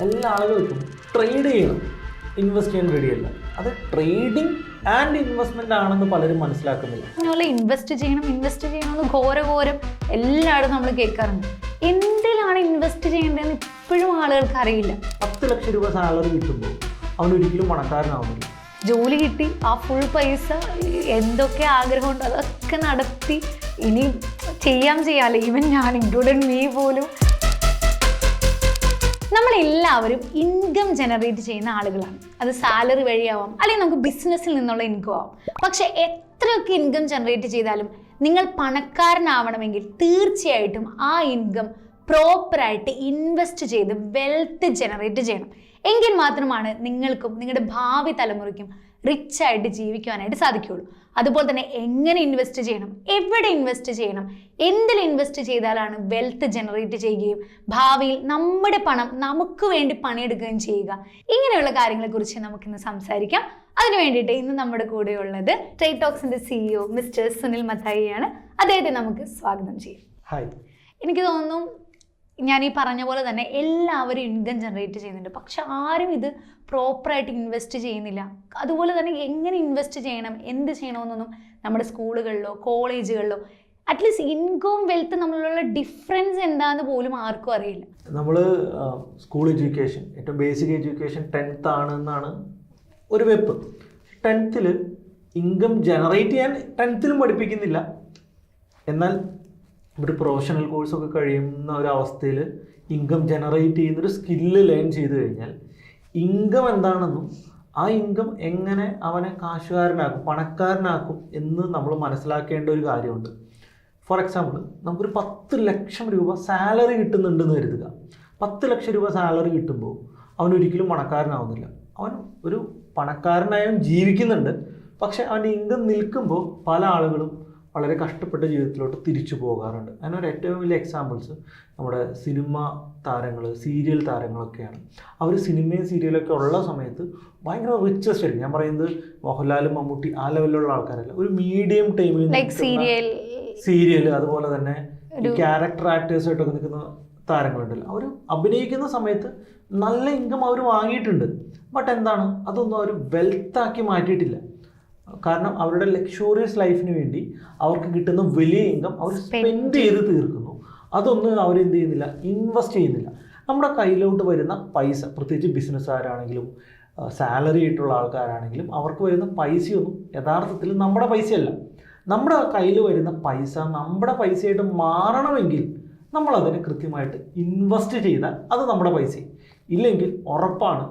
എല്ലാ ആളുകൾക്കും ട്രേഡ് ചെയ്യണം, ഇൻവെസ്റ്റ് ചെയ്യാൻ റെഡിയല്ല. അത് ട്രേഡിംഗ് ആൻഡ് ഇൻവെസ്റ്റ്മെന്റ് ആണെന്ന് പലരും മനസ്സിലാക്കുന്നില്ല. അതുപോലെ ഇൻവെസ്റ്റ് ചെയ്യണമെന്ന് ഘോരം എല്ലായിടും നമ്മൾ കേൾക്കാറുണ്ട്. എന്തിലാണ് ഇൻവെസ്റ്റ് ചെയ്യേണ്ടതെന്ന് ഇപ്പോഴും ആളുകൾക്ക് അറിയില്ല. 10 ലക്ഷം രൂപ സാലറി കിട്ടുമ്പോൾ അവനൊരിക്കലും പണക്കാരനാവുന്നില്ല. ജോലി കിട്ടി, ആ ഫുൾ പൈസ എന്തൊക്കെ ആഗ്രഹമുണ്ടോ അതൊക്കെ നടത്തി ഇനി ചെയ്യാമല്ലോ. ഈവൻ ഞാൻ ഇൻക്ലൂഡഡ് മീ പോലും. നമ്മളെല്ലാവരും ഇൻകം ജനറേറ്റ് ചെയ്യുന്ന ആളുകളാണ്. അത് സാലറി വഴിയാവാം, അല്ലെങ്കിൽ നമുക്ക് ബിസിനസ്സിൽ നിന്നുള്ള ഇൻകം ആവാം. പക്ഷെ എത്രയൊക്കെ ഇൻകം ജനറേറ്റ് ചെയ്താലും നിങ്ങൾ പണക്കാരനാവണമെങ്കിൽ തീർച്ചയായിട്ടും ആ ഇൻകം പ്രോപ്പറായിട്ട് ഇൻവെസ്റ്റ് ചെയ്ത് വെൽത്ത് ജനറേറ്റ് ചെയ്യണം. എങ്കിൽ മാത്രമാണ് നിങ്ങൾക്കും നിങ്ങളുടെ ഭാവി തലമുറയ്ക്കും റിച്ച് ആയിട്ട് ജീവിക്കുവാനായിട്ട് സാധിക്കുകയുള്ളൂ. അതുപോലെ തന്നെ എങ്ങനെ ഇൻവെസ്റ്റ് ചെയ്യണം, എവിടെ ഇൻവെസ്റ്റ് ചെയ്യണം, എന്തിൽ ഇൻവെസ്റ്റ് ചെയ്താലാണ് വെൽത്ത് ജനറേറ്റ് ചെയ്യുകയും ഭാവിയിൽ നമ്മുടെ പണം നമുക്ക് വേണ്ടി പണിയെടുക്കുകയും ചെയ്യുക, ഇങ്ങനെയുള്ള കാര്യങ്ങളെക്കുറിച്ച് നമുക്കിന്ന് സംസാരിക്കാം. അതിനു വേണ്ടിയിട്ട് ഇന്ന് നമ്മുടെ കൂടെയുള്ളത് ട്രേഡ് ടോക്സിന്റെ CEO മിസ്റ്റർ സുനിൽ മത്തായിയാണ്. അദ്ദേഹത്തെ നമുക്ക് സ്വാഗതം ചെയ്യാം. ഹായ്. എനിക്ക് തോന്നുന്നു ഞാൻ ഈ പറഞ്ഞ പോലെ തന്നെ എല്ലാവരും ഇൻകം ജനറേറ്റ് ചെയ്യുന്നുണ്ട്, പക്ഷെ ആരും ഇത് പ്രോപ്പറായിട്ട് ഇൻവെസ്റ്റ് ചെയ്യുന്നില്ല. അതുപോലെ തന്നെ എങ്ങനെ ഇൻവെസ്റ്റ് ചെയ്യണം, എന്ത് ചെയ്യണമെന്നൊന്നും നമ്മുടെ സ്കൂളുകളിലോ കോളേജുകളിലോ അറ്റ്ലീസ്റ്റ് ഇൻകം വെൽത്ത് നമ്മളുള്ള ഡിഫറൻസ് എന്താണെന്ന് പോലും ആർക്കും അറിയില്ല. നമ്മൾ സ്കൂൾ എഡ്യൂക്കേഷൻ, ഏറ്റവും ബേസിക് എഡ്യൂക്കേഷൻ 10th ആണെന്നാണ് ഒരു വെപ്പ്. 10th ഇൻകം ജനറേറ്റ് ചെയ്യാൻ 10th പഠിപ്പിക്കുന്നില്ല. എന്നാൽ ഒരു പ്രൊഫഷണൽ കോഴ്സൊക്കെ കഴിയുന്ന ഒരവസ്ഥയിൽ ഇൻകം ജനറേറ്റ് ചെയ്യുന്നൊരു സ്കില്ല് ലേൺ ചെയ്ത് കഴിഞ്ഞാൽ ഇൻകം എന്താണെന്നും ആ ഇൻകം എങ്ങനെ അവനെ കാശുകാരനാക്കും, പണക്കാരനാക്കും എന്ന് നമ്മൾ മനസ്സിലാക്കേണ്ട ഒരു കാര്യമുണ്ട്. ഫോർ എക്സാമ്പിൾ, നമുക്കൊരു 10 ലക്ഷം രൂപ സാലറി കിട്ടുന്നുണ്ടെന്ന് കരുതുക. 10 ലക്ഷം രൂപ സാലറി കിട്ടുമ്പോൾ അവനൊരിക്കലും പണക്കാരനാവുന്നില്ല. അവൻ ഒരു പണക്കാരനായും ജീവിക്കുന്നുണ്ട്, പക്ഷെ അവൻ്റെ ഇൻകം നിൽക്കുമ്പോൾ പല ആളുകളും വളരെ കഷ്ടപ്പെട്ട ജീവിതത്തിലോട്ട് തിരിച്ചു പോകാറുണ്ട്. അതിനൊരു ഏറ്റവും വലിയ എക്സാമ്പിൾസ് നമ്മുടെ സിനിമ താരങ്ങൾ, സീരിയൽ താരങ്ങളൊക്കെയാണ്. അവർ സിനിമയും സീരിയലൊക്കെ ഉള്ള സമയത്ത് ഭയങ്കര റിച്ചസ്റ്റ് ആയിരിക്കും. ഞാൻ പറയുന്നത് മോഹൻലാലും മമ്മൂട്ടി ആ ലെവലിലുള്ള ആൾക്കാരല്ല, ഒരു മീഡിയം ടൈമിൽ സീരിയൽ, അതുപോലെ തന്നെ ക്യാരക്ടർ ആക്ടേഴ്സായിട്ടൊക്കെ നിൽക്കുന്ന താരങ്ങളുണ്ടല്ലോ, അവർ അഭിനയിക്കുന്ന സമയത്ത് നല്ല ഇൻകം അവർ വാങ്ങിയിട്ടുണ്ട്. ബട്ട് എന്താണ്, അതൊന്നും അവർ വെൽത്താക്കി മാറ്റിയിട്ടില്ല. കാരണം അവരുടെ ലക്ഷൂറിയസ് ലൈഫിന് വേണ്ടി അവർക്ക് കിട്ടുന്ന വലിയ ഇൻകം അവർ സ്പെൻഡ് ചെയ്ത് തീർക്കുന്നു. അതൊന്നും അവരെന്ത് ചെയ്യുന്നില്ല, ഇൻവെസ്റ്റ് ചെയ്യുന്നില്ല. നമ്മുടെ കയ്യിലോട്ട് വരുന്ന പൈസ, പ്രത്യേകിച്ച് ബിസിനസ്സുകാരാണെങ്കിലും സാലറി ആയിട്ടുള്ള ആൾക്കാരാണെങ്കിലും, അവർക്ക് വരുന്ന പൈസയൊന്നും യഥാർത്ഥത്തിൽ നമ്മുടെ പൈസയല്ല. നമ്മുടെ കയ്യിൽ വരുന്ന പൈസ നമ്മുടെ പൈസയായിട്ട് മാറണമെങ്കിൽ നമ്മളതിനെ കൃത്യമായിട്ട് ഇൻവെസ്റ്റ് ചെയ്താൽ അത് നമ്മുടെ പൈസ. ഇല്ലെങ്കിൽ ഉറപ്പാണ്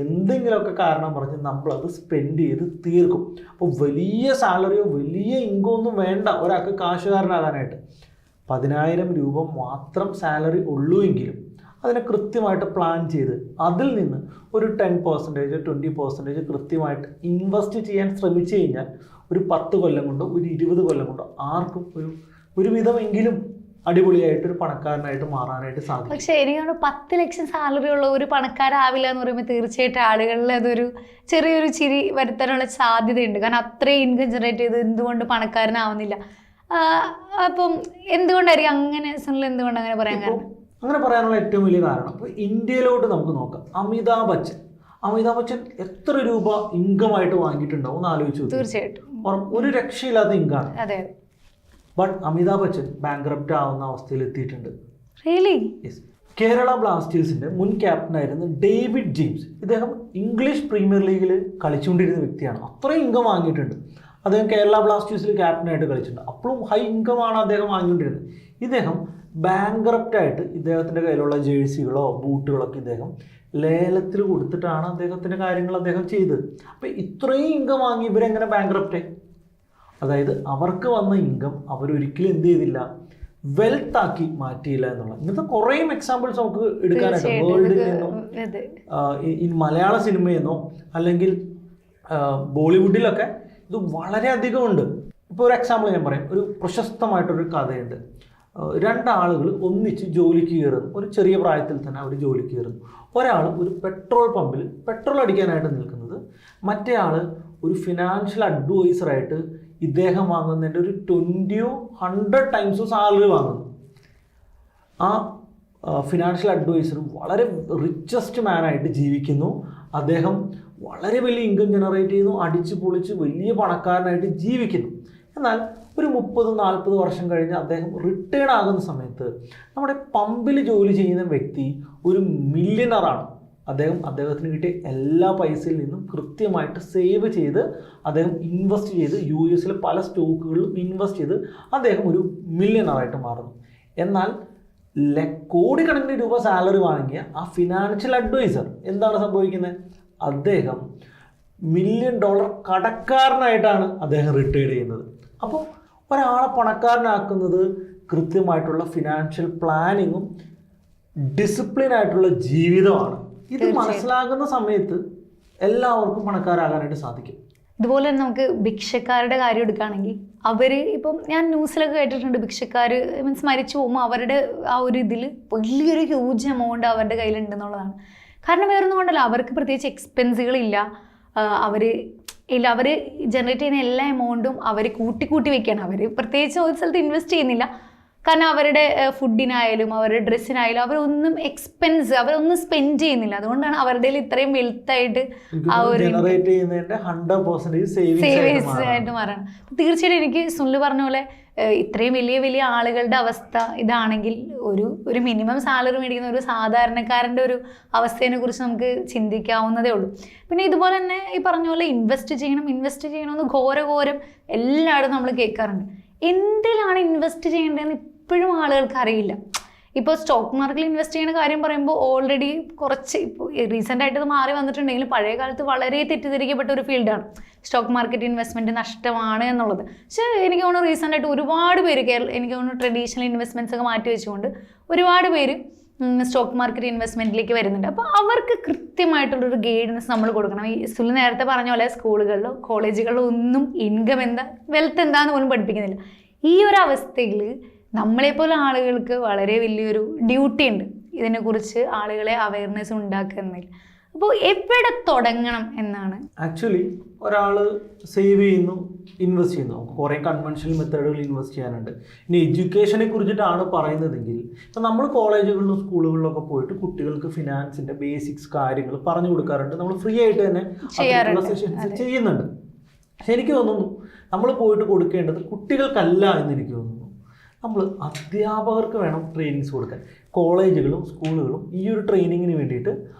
എന്തെങ്കിലുമൊക്കെ കാരണം പറഞ്ഞ് നമ്മളത് സ്പെൻഡ് ചെയ്ത് തീർക്കും. അപ്പോൾ വലിയ സാലറിയോ വലിയ ഇൻകം ഒന്നും വേണ്ട ഒരാൾക്ക് കാശുകാരനാകാനായിട്ട്. 10,000 രൂപ മാത്രം സാലറി ഉള്ളൂ എങ്കിലും അതിനെ കൃത്യമായിട്ട് പ്ലാൻ ചെയ്ത് അതിൽ നിന്ന് ഒരു 10% 20% കൃത്യമായിട്ട് ഇൻവെസ്റ്റ് ചെയ്യാൻ ശ്രമിച്ചു കഴിഞ്ഞാൽ ഒരു 10 കൊല്ലം കൊണ്ടോ ഒരു 20 കൊല്ലം കൊണ്ടോ ആർക്കും ഒരു വിധമെങ്കിലും അടിപൊളിയായിട്ടൊരു പണക്കാരനായിട്ട് മാറാനായിട്ട് സാധിക്കും. പക്ഷെ എനിക്കാണ് 10 ലക്ഷം സാലറി ഉള്ള ഒരു പണക്കാരാവില്ല എന്ന് പറയുമ്പോൾ തീർച്ചയായിട്ടും ആളുകളിൽ അതൊരു ചെറിയൊരു ചിരി വരുത്താനുള്ള സാധ്യതയുണ്ട്. കാരണം അത്രയും ഇൻകം ജനറേറ്റ് ചെയ്ത് എന്തുകൊണ്ട് പണക്കാരനാവുന്നില്ല? അപ്പം എന്തുകൊണ്ടായിരിക്കും അങ്ങനെ? എന്തുകൊണ്ട് അങ്ങനെ പറയാൻ കാരണം? അങ്ങനെ പറയാനുള്ള ഏറ്റവും വലിയ കാരണം, ഇപ്പോൾ ഇന്ത്യയിലോട്ട് നമുക്ക് നോക്കാം. അമിതാഭ് ബച്ചൻ എത്ര രൂപ ഇൻകം ആയിട്ട് വാങ്ങിയിട്ടുണ്ടാവും എന്ന് ആലോചിച്ചു. തീർച്ചയായിട്ടും ഒരു രക്ഷയില്ലാത്ത ഇൻകമാണ്. അതെ. ബട്ട് അമിതാഭ് ബച്ചൻ ബാങ്ക്രപ്റ്റ് ആവുന്ന അവസ്ഥയിൽ എത്തിയിട്ടുണ്ട്. യെസ്. കേരള ബ്ലാസ്റ്റേഴ്സിന്റെ മുൻ ക്യാപ്റ്റനായിരുന്ന ഡേവിഡ് ജെയിംസ്, ഇദ്ദേഹം ഇംഗ്ലീഷ് പ്രീമിയർ ലീഗിൽ കളിച്ചുകൊണ്ടിരുന്ന വ്യക്തിയാണ്. അത്രയും ഇൻകം വാങ്ങിയിട്ടുണ്ട്. അദ്ദേഹം കേരള ബ്ലാസ്റ്റേഴ്സിൽ ക്യാപ്റ്റനായിട്ട് കളിച്ചിട്ടുണ്ട്. അപ്പോഴും ഹൈ ഇൻകമാണ് അദ്ദേഹം വാങ്ങിക്കൊണ്ടിരുന്നത്. ഇദ്ദേഹം ബാങ്ക്രപ്റ്റായിട്ട് ഇദ്ദേഹത്തിൻ്റെ കയ്യിലുള്ള ജേഴ്സികളോ ബൂട്ടുകളൊക്കെ ഇദ്ദേഹം ലേലത്തിൽ കൊടുത്തിട്ടാണ് അദ്ദേഹത്തിൻ്റെ കാര്യങ്ങൾ അദ്ദേഹം ചെയ്തത്. അപ്പോൾ ഇത്രയും ഇൻകം വാങ്ങി ഇവരെങ്ങനെ ബാങ്ക്രപ്റ്റായി? അതായത് അവർക്ക് വന്ന ഇൻകം അവരൊരിക്കലും എന്ത് ചെയ്തില്ല, വെൽത്ത് ആക്കി മാറ്റിയില്ല എന്നുള്ള. ഇങ്ങനത്തെ കുറേ എക്സാമ്പിൾസ് നമുക്ക് എടുക്കാനായിട്ട് വേൾഡിൽ നിന്നോ മലയാള സിനിമയിൽ നിന്നോ അല്ലെങ്കിൽ ബോളിവുഡിലൊക്കെ ഇത് വളരെയധികം ഉണ്ട്. ഇപ്പോൾ ഒരു എക്സാമ്പിൾ ഞാൻ പറയാം. ഒരു പ്രശസ്തമായിട്ടൊരു കഥയുണ്ട്. 2 ആളുകൾ ഒന്നിച്ച് ജോലിക്ക് കയറുന്നു. ഒരു ചെറിയ പ്രായത്തിൽ തന്നെ അവർ ജോലിക്ക് കയറുന്നു. ഒരാൾ ഒരു പെട്രോൾ പമ്പിൽ പെട്രോൾ അടിക്കാനായിട്ട് നിൽക്കുന്നത്, മറ്റേ ആൾ ഒരു ഫിനാൻഷ്യൽ അഡ്വൈസറായിട്ട് ഇദ്ദേഹം വാങ്ങുന്നതിൻ്റെ ഒരു 20 or 100 ടൈംസ് സാലറി വാങ്ങുന്നു. ആ ഫിനാൻഷ്യൽ അഡ്വൈസറും വളരെ റിച്ചസ്റ്റ് മാനായിട്ട് ജീവിക്കുന്നു. അദ്ദേഹം വളരെ വലിയ ഇൻകം ജനറേറ്റ് ചെയ്യുന്നു, അടിച്ചു പൊളിച്ച് വലിയ പണക്കാരനായിട്ട് ജീവിക്കുന്നു. എന്നാൽ ഒരു 30-40 വർഷം കഴിഞ്ഞ് അദ്ദേഹം റിട്ടയർഡ് ആകുന്ന സമയത്ത് നമ്മുടെ പമ്പിൽ ജോലി ചെയ്യുന്ന വ്യക്തി ഒരു മില്യണറാണ്. അദ്ദേഹത്തിന് കിട്ടിയ എല്ലാ പൈസയിൽ നിന്നും കൃത്യമായിട്ട് സേവ് ചെയ്ത് അദ്ദേഹം ഇൻവെസ്റ്റ് ചെയ്ത് US പല സ്റ്റോക്കുകളിലും ഇൻവെസ്റ്റ് ചെയ്ത് അദ്ദേഹം ഒരു മില്യണറായിട്ട് മാറുന്നു. എന്നാൽ കോടിക്കണക്കിന് രൂപ സാലറി വാങ്ങിയ ആ ഫിനാൻഷ്യൽ അഡ്വൈസർ എന്താണ് സംഭവിക്കുന്നത്? അദ്ദേഹം $1 മില്യൺ കടക്കാരനായിട്ടാണ് അദ്ദേഹം റിട്ടയർഡ് ചെയ്യുന്നത്. അപ്പോൾ ഒരാളെ പണക്കാരനാക്കുന്നത് കൃത്യമായിട്ടുള്ള ഫിനാൻഷ്യൽ പ്ലാനിങ്ങും ഡിസിപ്ലിനായിട്ടുള്ള ജീവിതമാണ്. ഇത് മനസ്സിലാകുന്ന സമയത്ത് എല്ലാവർക്കും പണക്കാരാകാനായിട്ട് സാധിക്കും. ഇതുപോലെ തന്നെ നമുക്ക് ഭിക്ഷക്കാരുടെ കാര്യം എടുക്കുകയാണെങ്കിൽ അവർ ഇപ്പം ഞാൻ ന്യൂസിലൊക്കെ കേട്ടിട്ടുണ്ട്, ഭിക്ഷക്കാർ മീൻസ് മരിച്ചു പോകുമ്പോൾ അവരുടെ ആ ഒരു ഇതിൽ വലിയൊരു ഹ്യൂജ് എമൗണ്ട് അവരുടെ കയ്യിലുണ്ടെന്നുള്ളതാണ്. കാരണം വേറൊന്നും കൊണ്ടല്ല, അവർക്ക് പ്രത്യേകിച്ച് എക്സ്പെൻസുകളില്ല. അവർ ജനറേറ്റ് ചെയ്യുന്ന എല്ലാ എമൗണ്ടും അവർ കൂട്ടി വെക്കുകയാണ്. അവർ പ്രത്യേകിച്ച് ഒരു സ്ഥലത്ത് ഇൻവെസ്റ്റ് ചെയ്യുന്നില്ല. കാരണം അവരുടെ ഫുഡിനായാലും അവരുടെ ഡ്രസ്സിനായാലും അവരൊന്നും സ്പെൻഡ് ചെയ്യുന്നില്ല. അതുകൊണ്ടാണ് അവരുടെ ഇത്രയും വെൽത്തായിട്ട് ആ ഒരു സേവിങ്സ് ആയിട്ട് മാറണം. തീർച്ചയായിട്ടും എനിക്ക് സുനിൽ പറഞ്ഞ പോലെ ഇത്രയും വലിയ ആളുകളുടെ അവസ്ഥ ഇതാണെങ്കിൽ ഒരു മിനിമം സാലറി മേടിക്കുന്ന ഒരു സാധാരണക്കാരൻ്റെ ഒരു അവസ്ഥയെ കുറിച്ച് നമുക്ക് ചിന്തിക്കാവുന്നതേ ഉള്ളൂ. പിന്നെ ഇതുപോലെ തന്നെ ഈ പറഞ്ഞ പോലെ ഇൻവെസ്റ്റ് ചെയ്യണമെന്ന് ഘോരം എല്ലായിടും നമ്മൾ കേൾക്കാറുണ്ട്. എന്തിലാണ് ഇൻവെസ്റ്റ് ചെയ്യേണ്ടതെന്ന് ഇപ്പോഴും ആളുകൾക്ക് അറിയില്ല. ഇപ്പോൾ സ്റ്റോക്ക് മാർക്കറ്റിൽ ഇൻവെസ്റ്റ് ചെയ്യുന്ന കാര്യം പറയുമ്പോൾ ഓൾറെഡി കുറച്ച് ഇപ്പോൾ റീസെൻ്റ് ആയിട്ട് ഇത് മാറി വന്നിട്ടുണ്ടെങ്കിലും പഴയ കാലത്ത് വളരെ തെറ്റിദ്ധരിക്കപ്പെട്ട ഒരു ഫീൽഡാണ് സ്റ്റോക്ക് മാർക്കറ്റ് ഇൻവെസ്റ്റ്മെൻറ്റ് നഷ്ടമാണ് എന്നുള്ളത്. പക്ഷേ എനിക്ക് തോന്നുന്നു റീസെൻ്റ് ആയിട്ട് ഒരുപാട് പേര് എനിക്ക് തോന്നുന്നു ട്രഡീഷണൽ ഇൻവെസ്റ്റ്മെൻറ്റ്സ് ഒക്കെ മാറ്റി വെച്ചുകൊണ്ട് ഒരുപാട് പേര് സ്റ്റോക്ക് മാർക്കറ്റ് ഇൻവെസ്റ്റ്മെൻറ്റിലേക്ക് വരുന്നുണ്ട്. അപ്പോൾ അവർക്ക് കൃത്യമായിട്ടുള്ളൊരു ഗൈഡൻസ് നമ്മൾ കൊടുക്കണം. ഈ സുനിൽ നേരത്തെ പറഞ്ഞ പോലെ സ്കൂളുകളിലോ കോളേജുകളിലോ ഒന്നും ഇൻകം എന്താ വെൽത്ത് എന്താന്ന് പോലും പഠിപ്പിക്കുന്നില്ല. ഈ ഒരു അവസ്ഥയിൽ നമ്മളെപ്പോലെ ആളുകൾക്ക് വളരെ വലിയൊരു ഡ്യൂട്ടി ഉണ്ട് ഇതിനെക്കുറിച്ച് ആളുകളെ അവയർനെസ് ഉണ്ടാക്കുന്നതിൽ. അപ്പോൾ എവിടെ തുടങ്ങണം എന്നാണ്? ആക്ച്വലി ഒരാൾ സേവ് ചെയ്യുന്നു, ഇൻവെസ്റ്റ് ചെയ്യുന്നു. നമുക്ക് കുറേ കൺവെൻഷണൽ മെത്തേഡുകൾ ഇൻവെസ്റ്റ് ചെയ്യാനുണ്ട്. ഇനി എഡ്യൂക്കേഷനെ കുറിച്ചിട്ടാണ് പറയുന്നതെങ്കിൽ ഇപ്പം നമ്മൾ കോളേജുകളിലും സ്കൂളുകളിലൊക്കെ പോയിട്ട് കുട്ടികൾക്ക് ഫിനാൻസിൻ്റെ ബേസിക്സ് കാര്യങ്ങൾ പറഞ്ഞു കൊടുക്കാറുണ്ട്. നമ്മൾ ഫ്രീ ആയിട്ട് തന്നെ സെഷൻസ് ചെയ്യുന്നുണ്ട്. പക്ഷെ എനിക്ക് തോന്നുന്നു നമ്മൾ പോയിട്ട് കൊടുക്കേണ്ടത് കുട്ടികൾക്കല്ല എന്ന് എനിക്ക് തോന്നുന്നു. നമ്മൾ അധ്യാപകർക്ക് വേണം ട്രെയിനിങ്സ് കൊടുക്കാൻ. കോളേജുകളും സ്കൂളുകളും ഈ ഒരു ട്രെയിനിങ്ങിന് വേണ്ടിയിട്ട്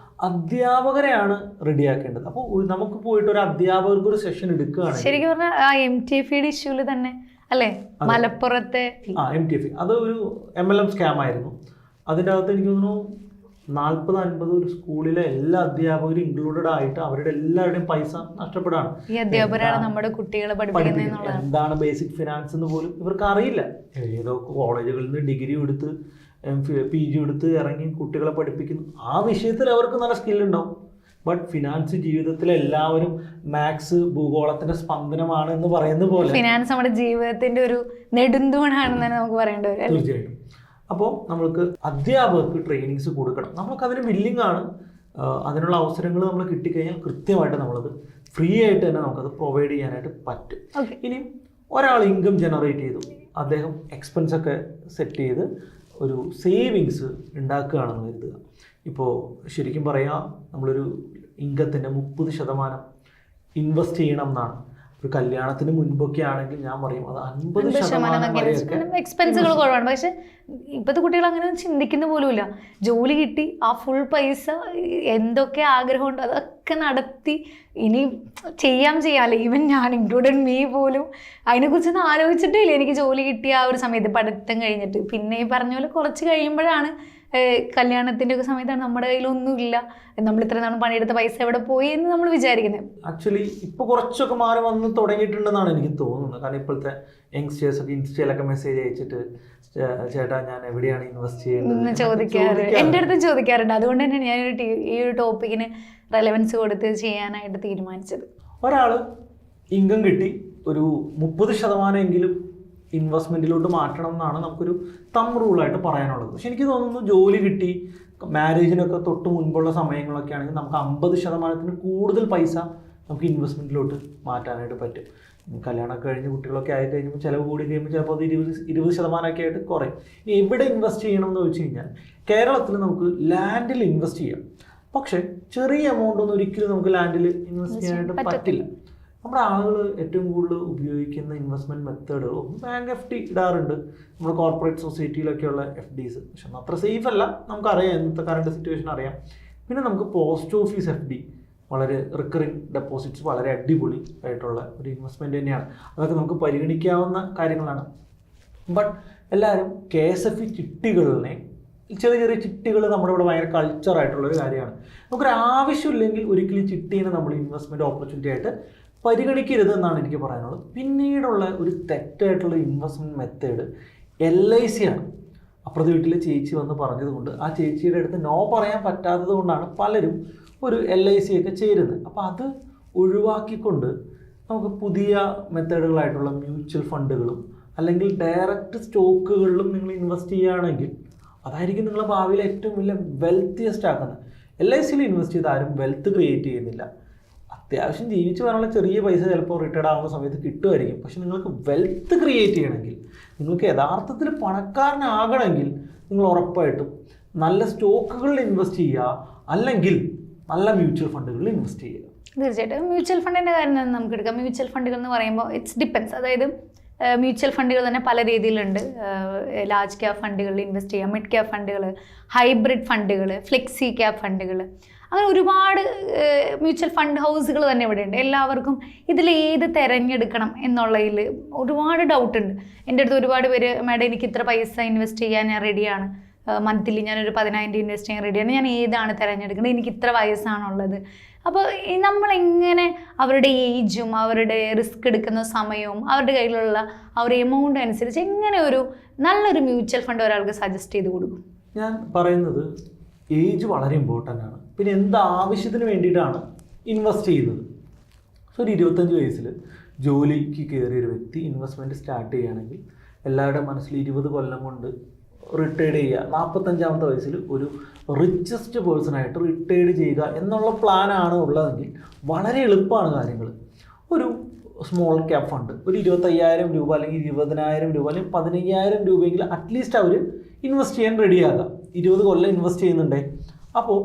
അധ്യാപകരെയാണ് റെഡിയാക്കേണ്ടത്. അപ്പോൾ നമുക്ക് പോയിട്ട് ഒരു അധ്യാപകർക്ക് ഒരു സെഷൻ എടുക്കുകയാണെങ്കിൽ ശരിക്കും പറഞ്ഞാൽ ആ MTF ഇഷ്യൂല് തന്നെ അല്ലേ മലപ്പുറത്തെ MTF അത് ഒരു MLM സ്കാം ആയിരുന്നു. അതിൻ്റെ അകത്ത് എനിക്ക് തോന്നുന്നു 40-50 ഒരു സ്കൂളിലെ എല്ലാ അധ്യാപകരും ഇൻക്ലൂഡഡ് ആയിട്ട് അവരുടെ എല്ലാവരുടെയും പൈസ നഷ്ടപ്പെടാണ്. ഈ അധ്യാപകരാണ് നമ്മുടെ കുട്ടികളെ പഠിപ്പിക്കുന്നത്. എന്താണ് ബേസിക് ഫിനാൻസ് എന്ന് പോലും ഇവർക്ക് അറിയില്ല. ഏതോ കോളേജുകളിൽ നിന്ന് ഡിഗ്രി എടുത്ത് PG എടുത്ത് ഇറങ്ങി കുട്ടികളെ പഠിപ്പിക്കുന്നു. ആ വിഷയത്തിൽ അവർക്ക് നല്ല സ്കില്ലുണ്ടാവും. ബട്ട് ഫിനാൻസ് ജീവിതത്തിലെ എല്ലാവരും മാത്സ് ഭൂഗോളത്തിന്റെ സ്പന്ദനമാണ് എന്ന് പറയുന്ന പോലെ ഫിനാൻസ് നമ്മുടെ ജീവിതത്തിന്റെ ഒരു നെടുന്തൂണാണെന്ന് തന്നെ നമുക്ക് പറയേണ്ടി വരും. തീർച്ചയായിട്ടും. അപ്പോൾ നമ്മൾക്ക് അധ്യാപകർക്ക് ട്രെയിനിങ്സ് കൊടുക്കണം. നമ്മൾക്ക് അതിന് വില്ലിംഗ് ആണ്. അതിനുള്ള അവസരങ്ങൾ നമ്മൾ കിട്ടിക്കഴിഞ്ഞാൽ കൃത്യമായിട്ട് നമ്മളത് ഫ്രീ ആയിട്ട് തന്നെ നമുക്കത് പ്രൊവൈഡ് ചെയ്യാനായിട്ട് പറ്റും. ഇനി ഒരാൾ ഇൻകം ജനറേറ്റ് ചെയ്തു, അദ്ദേഹം എക്സ്പെൻസ് ഒക്കെ സെറ്റ് ചെയ്ത് ഒരു സേവിങ്സ് ഉണ്ടാക്കുകയാണെന്ന് കരുതുക. ഇപ്പോൾ ശരിക്കും പറയാം നമ്മളൊരു ഇൻകത്തിൻ്റെ 30% ഇൻവെസ്റ്റ് ചെയ്യണം എന്നാണ്. ഒരു കല്യാണത്തിന് മുൻപൊക്കെ ആണെങ്കിൽ ഞാൻ പറയും അത് 50% എക്സ്പെൻസുകൾ കുറവാണ്. പക്ഷെ ഇപ്പോഴത്തെ കുട്ടികൾ അങ്ങനെ ചിന്തിക്കുന്ന പോലുമില്ല. ജോലി കിട്ടി ആ ഫുൾ പൈസ എന്തൊക്കെ ആഗ്രഹമുണ്ടോ അതൊക്കെ നടത്തി ഇനി ചെയ്യാമല്ലോ. ഈവൻ ഞാൻ ഇൻക്ലൂഡഡ് മീ പോലും അതിനെക്കുറിച്ചൊന്നും ആലോചിച്ചിട്ടേ ഇല്ല. എനിക്ക് ജോലി കിട്ടിയ ആ ഒരു സമയത്ത് പഠിത്തം കഴിഞ്ഞിട്ട് പിന്നെ ഈ പറഞ്ഞ പോലെ കുറച്ച് കഴിയുമ്പോഴാണ് കല്യാണത്തിൻ്റെ ഒക്കെ സമയത്താണ് നമ്മുടെ കയ്യിലൊന്നുമില്ല, നമ്മൾ ഇത്ര നാളും പണിയെടുത്ത പൈസ എവിടെ പോയി എന്ന് നമ്മൾ വിചാരിക്കുന്നത്. ആക്ച്വലി ഇപ്പോൾ കുറച്ചൊക്കെ മാറി വന്ന് തുടങ്ങിയിട്ടുണ്ടെന്നാണ് എനിക്ക് തോന്നുന്നത്. കാരണം ഇപ്പോഴത്തെ യങ്സ്റ്റേഴ്സൊക്കെ ഇൻസ്റ്റയിലൊക്കെ മെസ്സേജ് അയച്ചിട്ട് ചേട്ടാ ഞാൻ എവിടെയാണ് ഇൻവെസ്റ്റ് ചെയ്യുന്നത് ചോദിക്കാറ്, എൻ്റെ അടുത്തും ചോദിക്കാറുണ്ട്. അതുകൊണ്ട് തന്നെ ഞാൻ ഈ ഒരു ടോപ്പിക്കിന് റെലവൻസ് കൊടുത്ത് ചെയ്യാനായിട്ട് തീരുമാനിച്ചത്. ഒരാൾ ഇൻകം കിട്ടി ഒരു 30% ഇൻവെസ്റ്റ്മെൻറ്റിലോട്ട് മാറ്റണം എന്നാണ് നമുക്കൊരു റൂളായിട്ട് പറയാനുള്ളത്. പക്ഷെ എനിക്ക് തോന്നുന്നു ജോലി കിട്ടി മാരേജിനൊക്കെ തൊട്ട് മുൻപുള്ള സമയങ്ങളൊക്കെ ആണെങ്കിൽ നമുക്ക് 50% കൂടുതൽ പൈസ നമുക്ക് ഇൻവെസ്റ്റ്മെൻറ്റിലോട്ട് മാറ്റാനായിട്ട് പറ്റും. കല്യാണമൊക്കെ കഴിഞ്ഞ് കുട്ടികളൊക്കെ ആയി കഴിയുമ്പോൾ ചിലവ് കൂടി കഴിയുമ്പോൾ ചിലപ്പോൾ അത് 20% ആയിട്ട് കുറയും. ഇനി എവിടെ ഇൻവെസ്റ്റ് ചെയ്യണം എന്ന് വെച്ച് കഴിഞ്ഞാൽ കേരളത്തിൽ നമുക്ക് ലാൻഡിൽ ഇൻവെസ്റ്റ് ചെയ്യാം. പക്ഷേ ചെറിയ എമൗണ്ട് ഒന്നും ഒരിക്കലും നമുക്ക് ലാൻഡിൽ ഇൻവെസ്റ്റ് ചെയ്യാനായിട്ട് പറ്റില്ല. നമ്മുടെ ആളുകൾ ഏറ്റവും കൂടുതൽ ഉപയോഗിക്കുന്ന ഇൻവെസ്റ്റ്മെൻറ്റ് മെത്തേഡുകൾ ബാങ്ക് FD ഇടാറുണ്ട്, നമ്മുടെ കോർപ്പറേറ്റ് സൊസൈറ്റിയിലൊക്കെയുള്ള FDs. പക്ഷെ ഒന്നും അത്ര സേഫ് അല്ല, നമുക്കറിയാം ഇന്നത്തെ കറണ്ട് സിറ്റുവേഷൻ അറിയാം. പിന്നെ നമുക്ക് പോസ്റ്റ് ഓഫീസ് FD, വളരെ റിക്കറിങ് ഡെപ്പോസിറ്റ്സ്, വളരെ അടിപൊളി ആയിട്ടുള്ള ഒരു ഇൻവെസ്റ്റ്മെൻറ്റ് തന്നെയാണ്. അതൊക്കെ നമുക്ക് പരിഗണിക്കാവുന്ന കാര്യങ്ങളാണ്. ബട്ട് എല്ലാവരും KSFE ചിട്ടികളിനെ, ചെറിയ ചെറിയ ചിട്ടികൾ നമ്മുടെ ഇവിടെ ഭയങ്കര കൾച്ചറായിട്ടുള്ളൊരു കാര്യമാണ്. നമുക്കൊരു ആവശ്യമില്ലെങ്കിൽ ഒരിക്കലും ചിട്ടീനെ നമ്മൾ ഇൻവെസ്റ്റ്മെൻറ്റ് ഓപ്പർച്യൂണിറ്റി ആയിട്ട് പരിഗണിക്കരുത് എന്നാണ് എനിക്ക് പറയാനുള്ളത്. പിന്നീടുള്ള ഒരു തെറ്റായിട്ടുള്ള ഇൻവെസ്റ്റ്മെൻറ്റ് മെത്തേഡ് LIC ആണ്. അപ്പുറത്തെ വീട്ടിലെ ചേച്ചി വന്ന് പറഞ്ഞതുകൊണ്ട് ആ ചേച്ചിയുടെ അടുത്ത് നോ പറയാൻ പറ്റാത്തത് കൊണ്ടാണ് പലരും ഒരു LIC ഒക്കെ ചേരുന്നത്. അപ്പോൾ അത് ഒഴിവാക്കിക്കൊണ്ട് നമുക്ക് പുതിയ മെത്തേഡുകളായിട്ടുള്ള മ്യൂച്വൽ ഫണ്ടുകളും അല്ലെങ്കിൽ ഡയറക്റ്റ് സ്റ്റോക്കുകളിലും നിങ്ങൾ ഇൻവെസ്റ്റ് ചെയ്യുകയാണെങ്കിൽ അതായിരിക്കും നിങ്ങളെ ഭാവിയിൽ ഏറ്റവും വലിയ വെൽത്തിയസ്റ്റ് ആക്കുന്നത്. LICയിൽ ഇൻവെസ്റ്റ് ചെയ്ത് ആരും വെൽത്ത് ക്രിയേറ്റ് ചെയ്യുന്നില്ല. അത്യാവശ്യം ജീവിച്ച് വരാനുള്ള ചെറിയ പൈസ ചിലപ്പോൾ റിട്ടയർഡ് ആവുന്ന സമയത്ത് കിട്ടുമായിരിക്കും. പക്ഷെ നിങ്ങൾക്ക് വെൽത്ത് ക്രിയേറ്റ് ചെയ്യണമെങ്കിൽ, നിങ്ങൾക്ക് യഥാർത്ഥത്തിൽ പണക്കാരനാകണമെങ്കിൽ നിങ്ങൾ ഉറപ്പായിട്ടും നല്ല സ്റ്റോക്കുകളിൽ ഇൻവെസ്റ്റ് ചെയ്യുക, അല്ലെങ്കിൽ നല്ല മ്യൂച്വൽ ഫണ്ടുകളിൽ ഇൻവെസ്റ്റ് ചെയ്യുക. തീർച്ചയായിട്ടും മ്യൂച്വൽ ഫണ്ടിൻ്റെ കാര്യം നമുക്ക് എടുക്കാം. മ്യൂച്വൽ ഫണ്ടുകൾ എന്ന് പറയുമ്പോൾ ഇറ്റ്സ് ഡിപ്പെൻസ്. അതായത് മ്യൂച്വൽ ഫണ്ടുകൾ തന്നെ പല രീതിയിലുണ്ട്. ലാർജ് ക്യാപ് ഫണ്ടുകളിൽ ഇൻവെസ്റ്റ് ചെയ്യാം, മിഡ് ക്യാപ് ഫണ്ടുകൾ, ഹൈബ്രിഡ് ഫണ്ടുകൾ, ഫ്ലെക്സി ക്യാപ് ഫണ്ടുകൾ, അങ്ങനെ ഒരുപാട് മ്യൂച്വൽ ഫണ്ട് ഹൗസുകൾ തന്നെ ഇവിടെ ഉണ്ട്. എല്ലാവർക്കും ഇതിൽ ഏത് തിരഞ്ഞെടുക്കണം എന്നുള്ളതിൽ ഒരുപാട് ഡൗട്ട് ഉണ്ട്. എൻ്റെ അടുത്ത് ഒരുപാട് പേര്, മാഡം എനിക്ക് ഇത്ര പൈസ ഇൻവെസ്റ്റ് ചെയ്യാൻ ഞാൻ റെഡിയാണ്, മന്ത്ലി ഞാനൊരു 10,000 ഇൻവെസ്റ്റ് ചെയ്യാൻ റെഡിയാണ്, ഞാൻ ഏതാണ് തിരഞ്ഞെടുക്കുന്നത്, എനിക്ക് ഇത്ര വയസ്സാണുള്ളത്. അപ്പോൾ നമ്മളെങ്ങനെ അവരുടെ ഏജും അവരുടെ റിസ്ക് എടുക്കുന്ന സമയവും അവരുടെ കയ്യിലുള്ള ആ ഒരു എമൗണ്ട് അനുസരിച്ച് എങ്ങനെ ഒരു നല്ലൊരു മ്യൂച്വൽ ഫണ്ട് ഒരാൾക്ക് സജസ്റ്റ് ചെയ്ത് കൊടുക്കും? ഞാൻ പറയുന്നത് ഏജ് വളരെ ഇമ്പോർട്ടൻ്റ് ആണ്. പിന്നെ എന്ത് ആവശ്യത്തിന് വേണ്ടിയിട്ടാണ് ഇൻവെസ്റ്റ് ചെയ്യുന്നത്? സോ ഒരു 25 വയസ്സിൽ ജോലിക്ക് കയറിയൊരു വ്യക്തി ഇൻവെസ്റ്റ്മെൻറ്റ് സ്റ്റാർട്ട് ചെയ്യുകയാണെങ്കിൽ എല്ലാവരുടെ മനസ്സിൽ 20 കൊല്ലം കൊണ്ട് റിട്ടയർഡ് ചെയ്യുക, 45-ാമത്തെ വയസ്സിൽ ഒരു റിച്ചസ്റ്റ് പേഴ്സണായിട്ട് റിട്ടയർഡ് ചെയ്യുക എന്നുള്ള പ്ലാനാണ് ഉള്ളതെങ്കിൽ വളരെ എളുപ്പമാണ് കാര്യങ്ങൾ. ഒരു സ്മോൾ ക്യാപ് ഫണ്ട് ഒരു 25,000 രൂപ അല്ലെങ്കിൽ 20,000 രൂപ അല്ലെങ്കിൽ 15,000 രൂപയെങ്കിലും അറ്റ്ലീസ്റ്റ് അവർ ഇൻവെസ്റ്റ് ചെയ്യാൻ റെഡിയാകുക. 20 കൊല്ലം ഇൻവെസ്റ്റ് ചെയ്യുന്നുണ്ടേ. അപ്പോൾ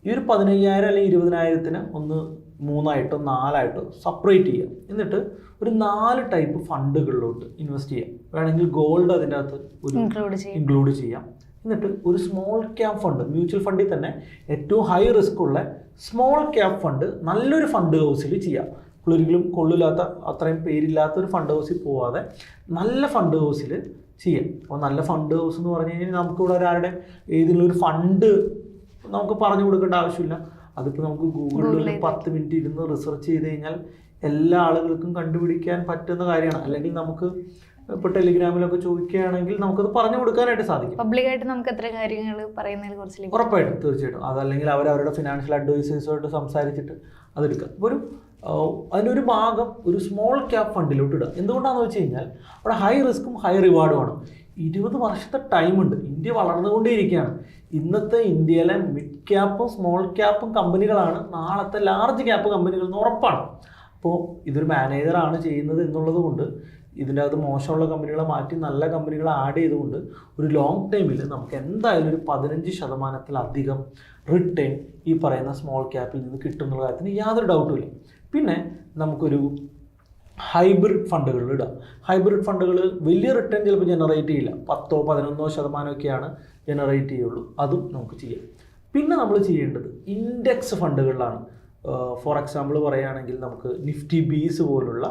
ഈ ഒരു 15,000 അല്ലെങ്കിൽ 20,000-ന് ഒന്ന് 3ആയിട്ടോ 4ആയിട്ടോ സെപ്പറേറ്റ് ചെയ്യുക. എന്നിട്ട് ഒരു 4 ടൈപ്പ് ഫണ്ടുകളിലോട്ട് ഇൻവെസ്റ്റ് ചെയ്യാം. വേണമെങ്കിൽ ഗോൾഡ് അതിൻ്റെ അകത്ത് ഒരു ഇൻക്ലൂഡ് ചെയ്യാം. എന്നിട്ട് ഒരു സ്മോൾ ക്യാപ് ഫണ്ട്, മ്യൂച്വൽ ഫണ്ടിൽ തന്നെ ഏറ്റവും ഹൈ റിസ്ക് ഉള്ള സ്മോൾ ക്യാപ് ഫണ്ട് നല്ലൊരു ഫണ്ട് ഹൗസിൽ ചെയ്യാം. ഒരിക്കലും കൊള്ളില്ലാത്ത, അത്രയും പേരില്ലാത്ത ഒരു ഫണ്ട് ഹൗസിൽ പോവാതെ നല്ല ഫണ്ട് ഹൗസിൽ ചെയ്യാം. അപ്പോൾ നല്ല ഫണ്ട് ഹൗസ് എന്ന് പറഞ്ഞു കഴിഞ്ഞാൽ നമുക്കിവിടെ ഒരാളുടെ ഏതെങ്കിലും ഒരു ഫണ്ട് നമുക്ക് പറഞ്ഞു കൊടുക്കേണ്ട ആവശ്യമില്ല. അതിപ്പോൾ നമുക്ക് ഗൂഗിളിൽ 10 മിനിറ്റ് ഇരുന്ന് റിസർച്ച് ചെയ്ത് കഴിഞ്ഞാൽ എല്ലാ ആളുകൾക്കും കണ്ടുപിടിക്കാൻ പറ്റുന്ന കാര്യമാണ്. അല്ലെങ്കിൽ നമുക്ക് ഇപ്പോൾ ടെലിഗ്രാമിലൊക്കെ ചോദിക്കുകയാണെങ്കിൽ നമുക്കത് പറഞ്ഞു കൊടുക്കാനായിട്ട് സാധിക്കും. പബ്ലിക്കായിട്ട് നമുക്ക് എത്ര കാര്യങ്ങൾ പറയുന്നതിൽ കുറച്ച് ഉറപ്പായിട്ടും, തീർച്ചയായിട്ടും. അതല്ലെങ്കിൽ അവരവരുടെ ഫിനാൻഷ്യൽ അഡ്വൈസേഴ്സുമായിട്ട് സംസാരിച്ചിട്ട് അതെടുക്കുക. അപ്പോൾ അതിൻ്റെ ഒരു ഭാഗം ഒരു സ്മോൾ ക്യാപ് ഫണ്ടിലോട്ട് ഇടുക. എന്തുകൊണ്ടാണെന്ന് വെച്ച് കഴിഞ്ഞാൽ അവിടെ ഹൈ റിസ്ക്കും ഹൈ റിവാർഡുമാണ്. 20 വർഷത്തെ ടൈമുണ്ട്. ഇന്ത്യ വളർന്നുകൊണ്ടേയിരിക്കുകയാണ്. ഇന്നത്തെ ഇന്ത്യയിലെ മിഡ് ക്യാപ്പും സ്മോൾ ക്യാപ്പും കമ്പനികളാണ് നാളത്തെ ലാർജ് ക്യാപ്പ് കമ്പനികൾ എന്ന് ഉറപ്പാണ്. അപ്പോൾ ഇതൊരു മാനേജറാണ് ചെയ്യുന്നത് എന്നുള്ളത് കൊണ്ട് ഇതിൻ്റെ അകത്ത് മോശമുള്ള കമ്പനികളെ മാറ്റി നല്ല കമ്പനികളെ ആഡ് ചെയ്തുകൊണ്ട് ഒരു ലോങ് ടൈമിൽ നമുക്ക് എന്തായാലും ഒരു 15%-ലധികം റിട്ടേൺ ഈ പറയുന്ന സ്മോൾ ക്യാപ്പിൽ നിന്ന് കിട്ടും എന്നുള്ള കാര്യത്തിന് യാതൊരു ഡൗട്ടുമില്ല. പിന്നെ നമുക്കൊരു ഹൈബ്രിഡ് ഫണ്ടുകളിൽ ഇടാം. ഹൈബ്രിഡ് ഫണ്ടുകൾ വലിയ റിട്ടേൺ ചിലപ്പോൾ ജനറേറ്റ് ചെയ്യില്ല, 10-11% ജനറേറ്റ് ചെയ്യുള്ളൂ. അതും നമുക്ക് ചെയ്യാം. പിന്നെ നമ്മൾ ചെയ്യേണ്ടത് ഇൻഡെക്സ് ഫണ്ടുകളിലാണ്. ഫോർ എക്സാമ്പിൾ പറയുകയാണെങ്കിൽ നമുക്ക് നിഫ്റ്റി ബീസ് പോലുള്ള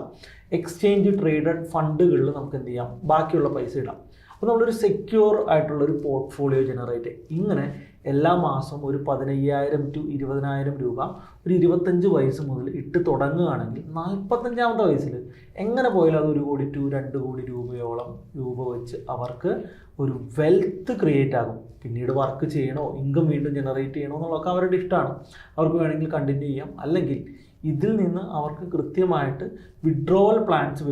എക്സ്ചേഞ്ച് ട്രേഡഡ് ഫണ്ടുകളിൽ നമുക്ക് എന്ത് ചെയ്യാം, ബാക്കിയുള്ള പൈസ ഇടാം. അപ്പോൾ നമ്മളൊരു സെക്യൂർ ആയിട്ടുള്ളൊരു പോർട്ട്ഫോളിയോ ജനറേറ്റ് ചെയ്യും. ഇങ്ങനെ എല്ലാ മാസവും ഒരു 15,000 to 20,000 രൂപ ഒരു 25 വയസ്സ് മുതൽ ഇട്ട് തുടങ്ങുകയാണെങ്കിൽ 45-ാമത്തെ വയസ്സിൽ എങ്ങനെ പോയാലും അത് 1 കോടി to 2 കോടി രൂപയോളം വെച്ച് അവർക്ക് ഒരു വെൽത്ത് ക്രിയേറ്റ് ആകും. പിന്നീട് വർക്ക് ചെയ്യണോ, ഇൻകം വീണ്ടും ജനറേറ്റ് ചെയ്യണോ എന്നുള്ളതൊക്കെ അവരുടെ ഇഷ്ടമാണ്. അവർക്ക് വേണമെങ്കിൽ കണ്ടിന്യൂ ചെയ്യാം. അല്ലെങ്കിൽ ഇതിൽ നിന്ന് അവർക്ക് കൃത്യമായിട്ട് വിഡ്രോവൽ പ്ലാൻസ്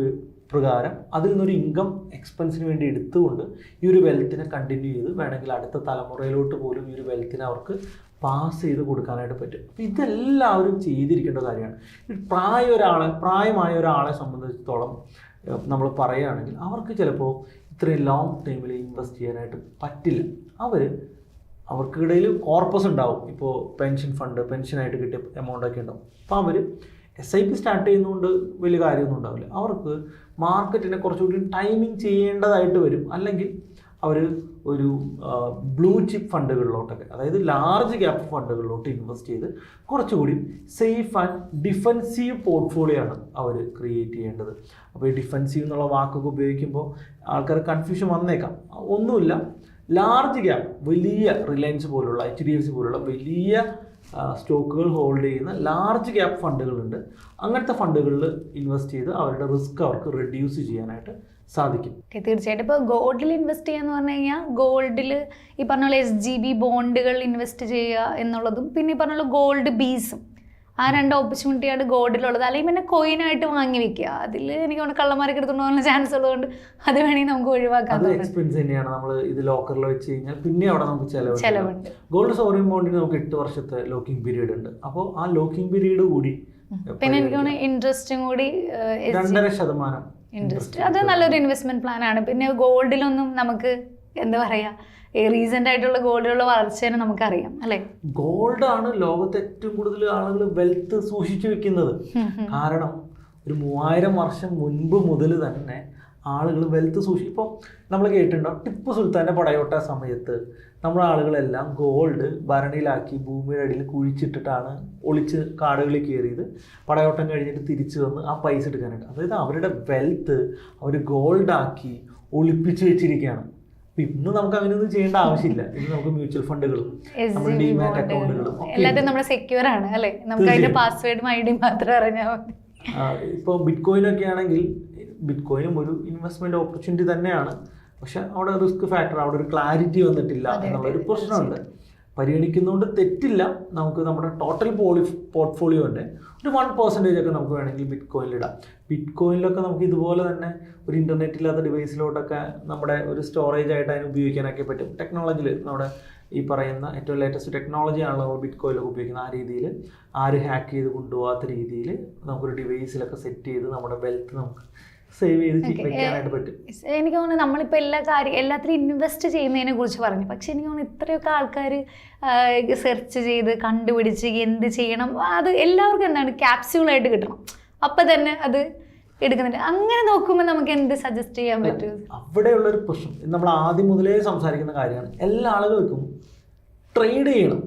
പ്രകാരം അതിൽ നിന്നൊരു ഇൻകം എക്സ്പെൻസിന് വേണ്ടി എടുത്തുകൊണ്ട് ഈ ഒരു വെൽത്തിനെ കണ്ടിന്യൂ ചെയ്ത് വേണമെങ്കിൽ അടുത്ത തലമുറയിലോട്ട് പോലും ഈ ഒരു വെൽത്തിനെ അവർക്ക് പാസ് ചെയ്ത് കൊടുക്കാനായിട്ട് പറ്റും. അപ്പോൾ ഇതെല്ലാവരും ചെയ്തിരിക്കേണ്ട കാര്യമാണ്. പ്രായമായ ഒരാളെ സംബന്ധിച്ചിടത്തോളം നമ്മൾ പറയുകയാണെങ്കിൽ അവർക്ക് ചിലപ്പോൾ ഇത്രയും ലോങ് ടൈമിൽ ഇൻവെസ്റ്റ് ചെയ്യാനായിട്ട് പറ്റില്ല. അവർക്കിടയിൽ കോർപ്പസ് ഉണ്ടാവും. ഇപ്പോൾ പെൻഷനായിട്ട് കിട്ടിയ എമൗണ്ടൊക്കെ ഉണ്ടാവും. അപ്പോൾ അവർ SIP സ്റ്റാർട്ട് ചെയ്യുന്നതുകൊണ്ട് വലിയ കാര്യമൊന്നും ഉണ്ടാവില്ല. അവർക്ക് മാർക്കറ്റിനെ കുറച്ചുകൂടി ടൈമിങ് ചെയ്യേണ്ടതായിട്ട് വരും. അല്ലെങ്കിൽ അവർ ഒരു ബ്ലൂ ചിപ്പ് ഫണ്ടുകളിലോട്ടൊക്കെ, അതായത് ലാർജ് ക്യാപ്പ് ഫണ്ടുകളിലോട്ട് ഇൻവെസ്റ്റ് ചെയ്ത് കുറച്ചുകൂടി സേഫ് ആൻഡ് ഡിഫെൻസീവ് പോർട്ട്ഫോളിയോ ആണ് അവർ ക്രിയേറ്റ് ചെയ്യേണ്ടത്. അപ്പോൾ ഈ ഡിഫെൻസീവ് എന്നുള്ള വാക്കൊക്കെ ഉപയോഗിക്കുമ്പോൾ ആൾക്കാർ കൺഫ്യൂഷൻ വന്നേക്കാം. ഒന്നുമില്ല, ലാർജ് ക്യാപ്പ്, വലിയ റിലയൻസ് പോലുള്ള HDFC പോലുള്ള വലിയ സ്റ്റോക്കുകൾ ഹോൾഡ് ചെയ്യുന്ന ലാർജ് ക്യാപ്പ് ഫണ്ടുകളുണ്ട്. അങ്ങനത്തെ ഫണ്ടുകളിൽ ഇൻവെസ്റ്റ് ചെയ്ത് അവരുടെ റിസ്ക് അവർക്ക് റെഡ്യൂസ് ചെയ്യാനായിട്ട് സാധിക്കും. തീർച്ചയായിട്ടും. ഇപ്പോൾ ഗോൾഡിൽ ഇൻവെസ്റ്റ് ചെയ്യുക എന്ന് പറഞ്ഞു കഴിഞ്ഞാൽ ഗോൾഡിൽ ഈ പറഞ്ഞ പോലെ SGB ബോണ്ടുകൾ ഇൻവെസ്റ്റ് ചെയ്യുക എന്നുള്ളതും പിന്നെ ഈ പറഞ്ഞ പോലെ ഗോൾഡ് ബീസും, ആ 2 ഓപ്പർച്യൂണിറ്റിയാണ് ഗോൾഡിലുള്ളത്. അല്ലെങ്കിൽ പിന്നെ കോയിനായിട്ട് വാങ്ങി വെക്കുക. അതിൽ എനിക്ക് തോന്നുന്നു കള്ളന്മാരൊക്കെ എടുത്തുകൊണ്ട് പോകാനുള്ള ചാൻസ് ഉള്ളതുകൊണ്ട് അത് വേണമെങ്കിൽ നമുക്ക് ഒഴിവാക്കാം. അത് എക്സ്പെൻസ് തന്നെയാണ്. നമ്മൾ ഇത് ലോക്കറിൽ വെച്ച് കഴിഞ്ഞാൽ പിന്നെ അവിടെ നമുക്ക് ചിലവുണ്ട്. ഗോൾഡ് സോവറിൻ ബോണ്ടിന് നമുക്ക് 8 വർഷത്തെ ലോക്കിംഗ് പീരീഡ് ഉണ്ട്. അപ്പോൾ ആ ലോക്കിംഗ് പീരീഡ് കൂടി പിന്നെ എനിക്ക് തോന്നുന്നു ഇൻട്രസ്റ്റും കൂടി 2.5% ഇൻട്രസ്റ്റ്. അത് നല്ലൊരു ഇൻവെസ്റ്റ്മെന്റ് പ്ലാൻ ആണ്. പിന്നെ ഗോൾഡിലൊന്നും നമുക്ക് എന്താ പറയാ, റീസെന്റ് ആയിട്ടുള്ള ഗോൾഡിലുള്ള വളർച്ചേനെ നമുക്കറിയാം അല്ലെ. ഗോൾഡാണ് ലോകത്ത് ഏറ്റവും കൂടുതൽ ആളുകൾ വെൽത്ത് സൂക്ഷിച്ചു വെക്കുന്നത്. കാരണം ഒരു 3000 വർഷം മുൻപ് മുതൽ തന്നെ ആളുകൾ വെൽത്ത് ഇപ്പോൾ നമ്മൾ കേട്ടിട്ടുണ്ടാവും, ടിപ്പു സുൽത്താൻ്റെ പടയോട്ട സമയത്ത് നമ്മുടെ ആളുകളെല്ലാം ഗോൾഡ് ഭരണിയിലാക്കി ഭൂമിയുടെ അടിയിൽ കുഴിച്ചിട്ടിട്ടാണ് ഒളിച്ച് കാടുകളിൽ കയറിയത്. പടയോട്ടം കഴിഞ്ഞിട്ട് തിരിച്ചു വന്ന് ആ പൈസ എടുക്കാനായിട്ട്. അതായത് അവരുടെ വെൽത്ത് അവർ ഗോൾഡാക്കി ഒളിപ്പിച്ച് വെച്ചിരിക്കുകയാണ്. അപ്പം ഇന്ന് നമുക്ക് അങ്ങനെയൊന്നും ചെയ്യേണ്ട ആവശ്യമില്ല. ഇന്ന് നമുക്ക് മ്യൂച്വൽ ഫണ്ടുകളും നമ്മുടെ ഡിമാറ്റ് അക്കൗണ്ടുകളും എല്ലാത്തിനും നമ്മുടെ സെക്യൂർ ആണ് അല്ലേ. നമുക്ക് അതിന്റെ പാസ്വേഡും ID മാത്രം അറിഞ്ഞാൽ മതി. ഇപ്പോൾ ബിറ്റ്കോയിനൊക്കെ ആണെങ്കിൽ ബിറ്റ്കോയിനും ഒരു ഇൻവെസ്റ്റ്മെന്റ് ഓപ്പർച്യൂണിറ്റി തന്നെയാണ്. പക്ഷെ അവിടെ റിസ്ക് ഫാക്ടർ, അവിടെ ഒരു ക്ലാരിറ്റി വന്നിട്ടില്ല എന്നുള്ളൊരു പ്രശ്നമുണ്ട്. പരിഗണിക്കുന്നതുകൊണ്ട് തെറ്റില്ല. നമുക്ക് നമ്മുടെ ടോട്ടൽ പോർട്ട്ഫോളിയോൻ്റെ ഒരു 1% ഒക്കെ നമുക്ക് വേണമെങ്കിൽ ബിറ്റ്കോയിനിലിടാം. ബിറ്റ്കോയിനിലൊക്കെ നമുക്ക് ഇതുപോലെ തന്നെ ഒരു ഇൻ്റർനെറ്റ് ഇല്ലാത്ത ഡിവൈസിലോട്ടൊക്കെ നമ്മുടെ ഒരു സ്റ്റോറേജ് ആയിട്ട് അതിന് ഉപയോഗിക്കാനൊക്കെ പറ്റും. ടെക്നോളജിയിൽ നമ്മുടെ ഈ പറയുന്ന ഏറ്റവും ലേറ്റസ്റ്റ് ടെക്നോളജിയാണല്ലോ നമ്മൾ ബിറ്റ്കോയിലൊക്കെ ഉപയോഗിക്കുന്നത്. ആ രീതിയിൽ ആര് ഹാക്ക് ചെയ്ത് കൊണ്ടുപോകാത്ത രീതിയിൽ നമുക്കൊരു ഡിവൈസിലൊക്കെ സെറ്റ് ചെയ്ത് നമ്മുടെ വെൽത്ത് നമുക്ക് സേവ് ചെയ്ത് വെക്കാനായിട്ട് പറ്റും. എനിക്ക് തോന്നുന്നു നമ്മളിപ്പോൾ എല്ലാത്തിലും ഇൻവെസ്റ്റ് ചെയ്യുന്നതിനെ കുറിച്ച് പറഞ്ഞു. പക്ഷെ എനിക്ക് തോന്നുന്നു ഇത്രയൊക്കെ ആൾക്കാർ സെർച്ച് ചെയ്ത് കണ്ടുപിടിച്ച് എന്ത് ചെയ്യണം, അത് എല്ലാവർക്കും എന്താണ് ക്യാപ്സ്യൂളായിട്ട് കിട്ടണം, അപ്പം തന്നെ അത് എടുക്കുന്നുണ്ട്. അങ്ങനെ നോക്കുമ്പോൾ നമുക്ക് എന്ത് സജസ്റ്റ് ചെയ്യാൻ പറ്റും? അവിടെയുള്ളൊരു പ്രശ്നം നമ്മൾ ആദ്യം മുതലേ സംസാരിക്കുന്ന കാര്യമാണ്. എല്ലാ ആളുകൾക്കും ട്രേഡ് ചെയ്യണം,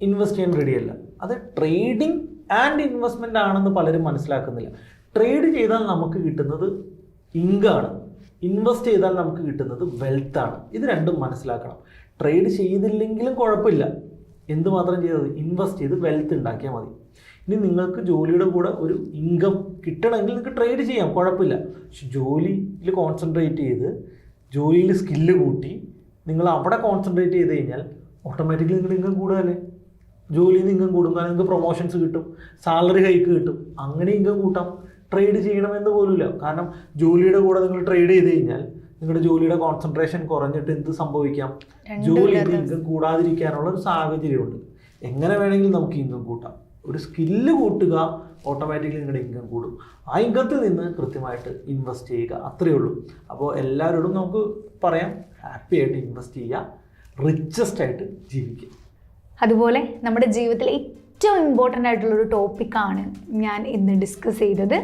ഇൻവെസ്റ്റ് ചെയ്യാൻ റെഡിയല്ല. അത് ട്രേഡിങ് ആൻഡ് ഇൻവെസ്റ്റ്മെൻ്റ് ആണെന്ന് പലരും മനസ്സിലാക്കുന്നില്ല. ട്രേഡ് ചെയ്താൽ നമുക്ക് കിട്ടുന്നത് ഇൻകമാണ്, ഇൻവെസ്റ്റ് ചെയ്താൽ നമുക്ക് കിട്ടുന്നത് വെൽത്താണ്. ഇത് രണ്ടും മനസ്സിലാക്കണം. ട്രേഡ് ചെയ്തില്ലെങ്കിലും കുഴപ്പമില്ല, എന്തുമാത്രം ചെയ്തത് ഇൻവെസ്റ്റ് ചെയ്ത് വെൽത്ത് ഉണ്ടാക്കിയാൽ മതി. ഇനി നിങ്ങൾക്ക് ജോലിയുടെ കൂടെ ഒരു ഇൻകം കിട്ടണമെങ്കിൽ നിങ്ങൾക്ക് ട്രേഡ് ചെയ്യാം, കുഴപ്പമില്ല. പക്ഷെ ജോലിയിൽ കോൺസെൻട്രേറ്റ് ചെയ്ത് ജോലിയിൽ സ്കില്ല് കൂട്ടി നിങ്ങൾ അവിടെ കോൺസെൻട്രേറ്റ് ചെയ്ത് കഴിഞ്ഞാൽ ഓട്ടോമാറ്റിക്കലി നിങ്ങളുടെ ഇൻകം കൂടുതലല്ലേ. ജോലിയിൽ നിന്ന് ഇൻകം കൂടും, കാരണം നിങ്ങൾക്ക് പ്രൊമോഷൻസ് കിട്ടും, സാലറി ഹൈക്ക് കിട്ടും, അങ്ങനെ ഇൻകം കൂട്ടാം. ട്രേഡ് ചെയ്യണമെന്ന് പോലുമില്ല. കാരണം ജോലിയുടെ കൂടെ നിങ്ങൾ ട്രേഡ് ചെയ്ത് കഴിഞ്ഞാൽ നിങ്ങളുടെ ജോലിയുടെ കോൺസെൻട്രേഷൻ കുറഞ്ഞിട്ട് എന്ത് സംഭവിക്കാം, ജോലിയിൽ ഇൻകം കൂടാതിരിക്കാനുള്ള ഒരു സാഹചര്യമുണ്ട്. എങ്ങനെ വേണമെങ്കിലും നമുക്ക് ഇൻകം കൂട്ടാം. ഒരു സ്കില്ല് കൂട്ടുക, ഓട്ടോമാറ്റിക്കലി നിങ്ങളുടെ ഇൻകം കൂടും. ആ ഇൻകത്തിൽ നിന്ന് കൃത്യമായിട്ട് ഇൻവെസ്റ്റ് ചെയ്യുക, അത്രയേ ഉള്ളൂ. അപ്പോൾ എല്ലാവരോടും നമുക്ക് പറയാം, ഹാപ്പി ആയിട്ട് ഇൻവെസ്റ്റ് ചെയ്യുക, റിച്ചസ്റ്റ് ആയിട്ട് ജീവിക്കുക. അതുപോലെ നമ്മുടെ ജീവിതത്തിലെ ഏറ്റവും ഇമ്പോർട്ടൻ്റ് ആയിട്ടുള്ളൊരു ടോപ്പിക്കാണ് ഞാൻ ഇന്ന് ഡിസ്കസ് ചെയ്തത്.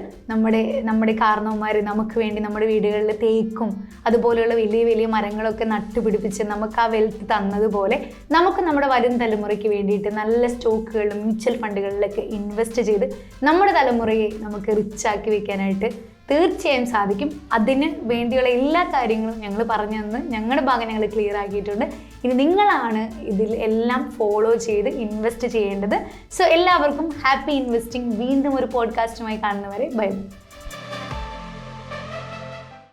നമ്മുടെ കാരണവന്മാർ നമുക്ക് വേണ്ടി നമ്മുടെ വീടുകളിൽ തേക്കും അതുപോലെയുള്ള വലിയ വലിയ മരങ്ങളൊക്കെ നട്ടുപിടിപ്പിച്ച് നമുക്ക് ആ വെൽത്ത് തന്നതുപോലെ നമുക്ക് നമ്മുടെ വരും തലമുറയ്ക്ക് വേണ്ടിയിട്ട് നല്ല സ്റ്റോക്കുകളിലും മ്യൂച്വൽ ഫണ്ടുകളിലൊക്കെ ഇൻവെസ്റ്റ് ചെയ്ത് നമ്മുടെ തലമുറയെ നമുക്ക് റിച്ചാക്കി വെക്കാനായിട്ട് തീർച്ചയായും സാധിക്കും. അതിന് വേണ്ടിയുള്ള എല്ലാ കാര്യങ്ങളും ഞങ്ങൾ പറഞ്ഞു തന്ന് ഞങ്ങളുടെ ഭാഗം ഞങ്ങൾ ക്ലിയർ ആക്കിയിട്ടുണ്ട്. ഇനി നിങ്ങളാണ് ഇതിൽ എല്ലാം ഫോളോ ചെയ്ത് ഇൻവെസ്റ്റ് ചെയ്യേണ്ടത്. സോ എല്ലാവർക്കും ഹാപ്പി ഇൻവെസ്റ്റിംഗ്. വീണ്ടും ഒരു പോഡ്കാസ്റ്റുമായി കാണുന്നവരെ ബൈ.